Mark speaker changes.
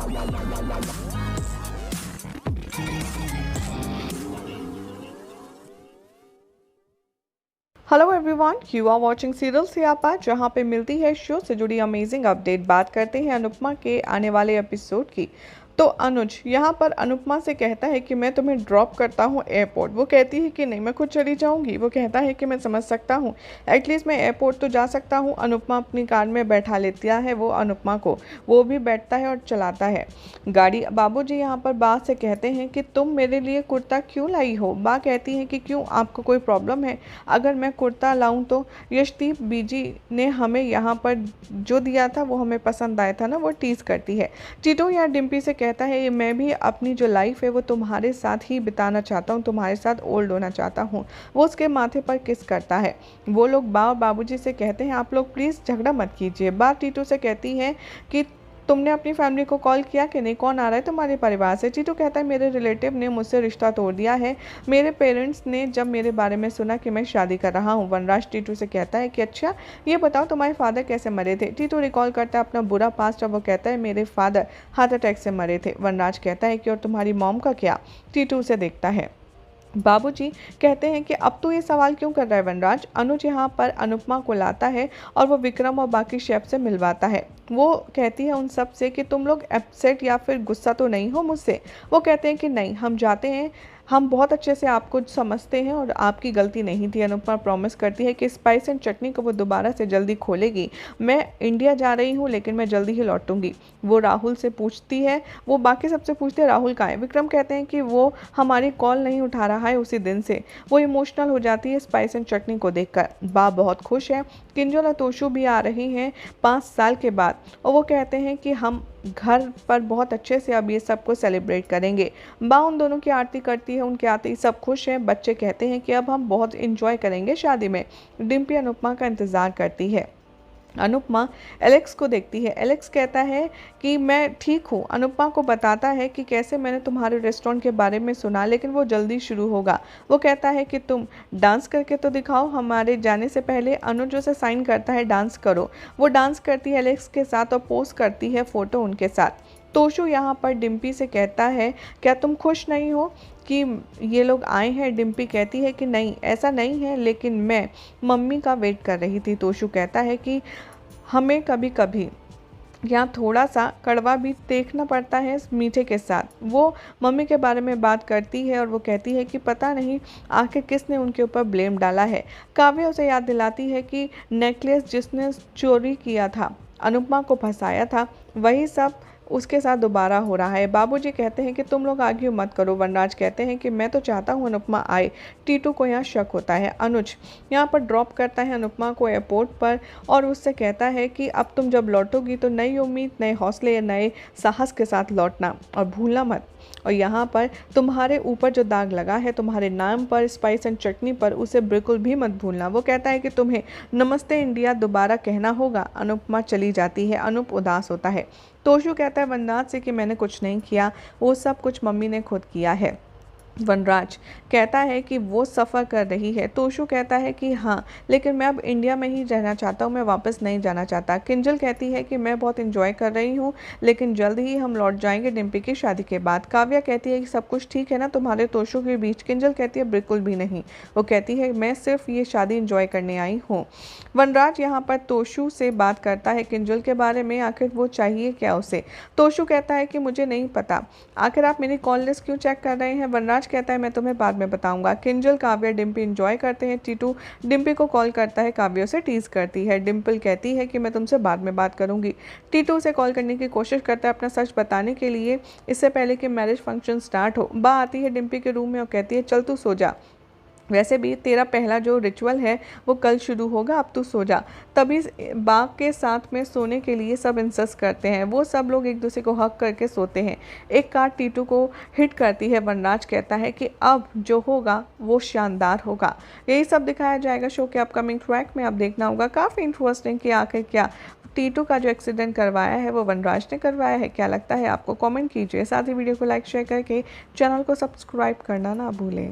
Speaker 1: Hello everyone, you are watching serial Siyapa, जहां पे मिलती है शो से जुड़ी अमेजिंग अपडेट। बात करते हैं अनुपमा के आने वाले एपिसोड की। तो अनुज यहाँ पर अनुपमा से कहता है कि मैं तुम्हें ड्रॉप करता हूँ एयरपोर्ट। वो कहती है कि नहीं, मैं खुद चली जाऊँगी। वो कहता है कि मैं समझ सकता हूँ, एटलीस्ट मैं एयरपोर्ट तो जा सकता हूँ। अनुपमा अपनी कार में बैठा लेता है वो अनुपमा को, वो भी बैठता है और चलाता है गाड़ी। बाबूजी यहाँ पर बा से कहते हैं कि तुम मेरे लिए कुर्ता क्यों लाई हो। बा कहती है कि क्यों, आपको कोई प्रॉब्लम है अगर मैं कुर्ता लाऊं तो? यशदीप बीजी ने हमें यहाँ पर जो दिया था वो हमें पसंद आया था ना, वो टीज करती है। टीटू या डिम्पी से कहता है मैं भी अपनी जो लाइफ है वो तुम्हारे साथ ही बिताना चाहता हूँ, तुम्हारे साथ ओल्ड होना चाहता हूँ। वो उसके माथे पर किस करता है। वो लोग बा और बाबूजी से कहते हैं आप लोग प्लीज़ झगड़ा मत कीजिए। बा टीटू से कहती है कि तुमने अपनी फैमिली को कॉल किया कि नहीं, कौन आ रहा है तुम्हारे परिवार से? टीटू कहता है मेरे रिलेटिव ने मुझसे रिश्ता तोड़ दिया है, मेरे पेरेंट्स ने जब मेरे बारे में सुना कि मैं शादी कर रहा हूँ। वनराज टीटू से कहता है कि अच्छा ये बताओ तुम्हारे फादर कैसे मरे थे? टीटू रिकॉल करता है अपना बुरा पास्ट और वो कहता है मेरे फादर हार्ट अटैक से मरे थे। वनराज कहता है कि और तुम्हारी मॉम का क्या? टीटू उसे देखता है। बाबूजी कहते हैं कि अब तो ये सवाल क्यों कर रहा है वनराज। अनुज यहाँ पर अनुपमा को लाता है और वो विक्रम और बाकी शेफ से मिलवाता है। वो कहती है उन सब से कि तुम लोग अपसेट या फिर गुस्सा तो नहीं हो मुझसे? वो कहते हैं कि नहीं, हम जाते हैं, हम बहुत अच्छे से आपको समझते हैं और आपकी गलती नहीं थी। अनुपमा प्रॉमिस करती है कि स्पाइस एंड चटनी को वो दोबारा से जल्दी खोलेगी। मैं इंडिया जा रही हूँ लेकिन मैं जल्दी ही लौटूंगी। वो राहुल से पूछती है, वो बाकी सबसे पूछते हैं राहुल कहाँ है। विक्रम कहते हैं कि वो हमारी कॉल नहीं उठा रहा है उसी दिन से। वो इमोशनल हो जाती है स्पाइस एंड चटनी को देखकर। बा बहुत खुश है। किंजल और तोशु भी आ रही हैं 5 साल के बाद और वो कहते हैं कि हम घर पर बहुत अच्छे से अब ये सबको सेलिब्रेट करेंगे। बा उन दोनों की आरती करती है, उनके आते ही सब खुश हैं। बच्चे कहते हैं कि अब हम बहुत इंजॉय करेंगे शादी में। डिम्पी अनुपमा का इंतज़ार करती है। अनुपमा एलेक्स को देखती है। एलेक्स कहता है कि मैं ठीक हूँ। अनुपमा को बताता है कि कैसे मैंने तुम्हारे रेस्टोरेंट के बारे में सुना, लेकिन वो जल्दी शुरू होगा। वो कहता है कि तुम डांस करके तो दिखाओ हमारे जाने से पहले। अनुज उसे साइन करता है डांस करो। वो डांस करती है एलेक्स के साथ और पोस्ट करती है फ़ोटो उनके साथ। तोशु यहाँ पर डिम्पी से कहता है क्या तुम खुश नहीं हो कि ये लोग आए हैं? डिम्पी कहती है कि नहीं, ऐसा नहीं है, लेकिन मैं मम्मी का वेट कर रही थी। तोशु कहता है कि हमें कभी कभी यहाँ थोड़ा सा कड़वा भी देखना पड़ता है मीठे के साथ। वो मम्मी के बारे में बात करती है और वो कहती है कि पता नहीं आखिर किसने उनके ऊपर ब्लेम डाला है। काव्या उसे याद दिलाती है कि नेकलेस जिसने चोरी किया था, अनुपमा को फंसाया था, वही सब उसके साथ दोबारा हो रहा है। बाबूजी कहते हैं कि तुम लोग आर्ग्यू मत करो। वनराज कहते हैं कि मैं तो चाहता हूँ अनुपमा आए। टीटू को यहाँ शक होता है। अनुज यहाँ पर ड्रॉप करता है अनुपमा को एयरपोर्ट पर और उससे कहता है कि अब तुम जब लौटोगी तो नई उम्मीद, नए हौसले, नए साहस के साथ लौटना और भूलना मत। और यहाँ पर तुम्हारे ऊपर जो दाग लगा है तुम्हारे नाम पर, स्पाइस एंड चटनी पर, उसे बिल्कुल भी मत भूलना। वो कहता है कि तुम्हें नमस्ते इंडिया दोबारा कहना होगा। अनुपमा चली जाती है। अनुप उदास होता है। तोशु कहता है वनराज से कि मैंने कुछ नहीं किया, वो सब कुछ मम्मी ने खुद किया है। वनराज कहता है कि वो सफ़र कर रही है। तोशु कहता है कि हाँ, लेकिन मैं अब इंडिया में ही रहना चाहता हूँ, मैं वापस नहीं जाना चाहता। किंजल कहती है कि मैं बहुत इंजॉय कर रही हूँ, लेकिन जल्द ही हम लौट जाएंगे डिम्पी की शादी के बाद। काव्या कहती है कि सब कुछ ठीक है ना तुम्हारे तोशु के बीच? किंजल कहती है बिल्कुल भी नहीं। वो कहती है मैं सिर्फ ये शादी इंजॉय करने आई हूँ। वनराज यहाँ पर तोशु से बात करता है किंजल के बारे में, आखिर वो चाहिए क्या उसे। तोशु कहता है कि मुझे नहीं पता, आखिर आप मेरी कॉल लिस्ट क्यों चेक कर रहे हैं? वनराज कहता है मैं तुम्हें बाद में बताऊंगा। किंजल, काव्या, डिम्पी एंजॉय करते हैं। टीटू डिम्पी को कॉल करता है, काव्या से टीज करती है। डिम्पल कहती है कि मैं तुमसे बाद में बात करूंगी। टीटू उसे कॉल करने की कोशिश करता है अपना सच बताने के लिए, इससे पहले कि मैरिज फंक्शन स्टार्ट हो। बा आती है डिम्पी के रूम में और कहती है चल तू सो जा, वैसे भी तेरा पहला जो रिचुअल है वो कल शुरू होगा, अब तू सो जा। तभी बाघ के साथ में सोने के लिए सब इंसिस्ट करते हैं। वो सब लोग एक दूसरे को हक करके सोते हैं। एक कार टीटू को हिट करती है। वनराज कहता है कि अब जो होगा वो शानदार होगा। यही सब दिखाया जाएगा शो के अपकमिंग ट्रैक में। अब देखना होगा, काफ़ी इंटरेस्टिंग कि आखिर क्या टीटू का जो एक्सीडेंट करवाया है वो वनराज ने करवाया है। क्या लगता है आपको? कमेंट कीजिए। साथ ही वीडियो को लाइक शेयर करके चैनल को सब्सक्राइब करना ना भूलें।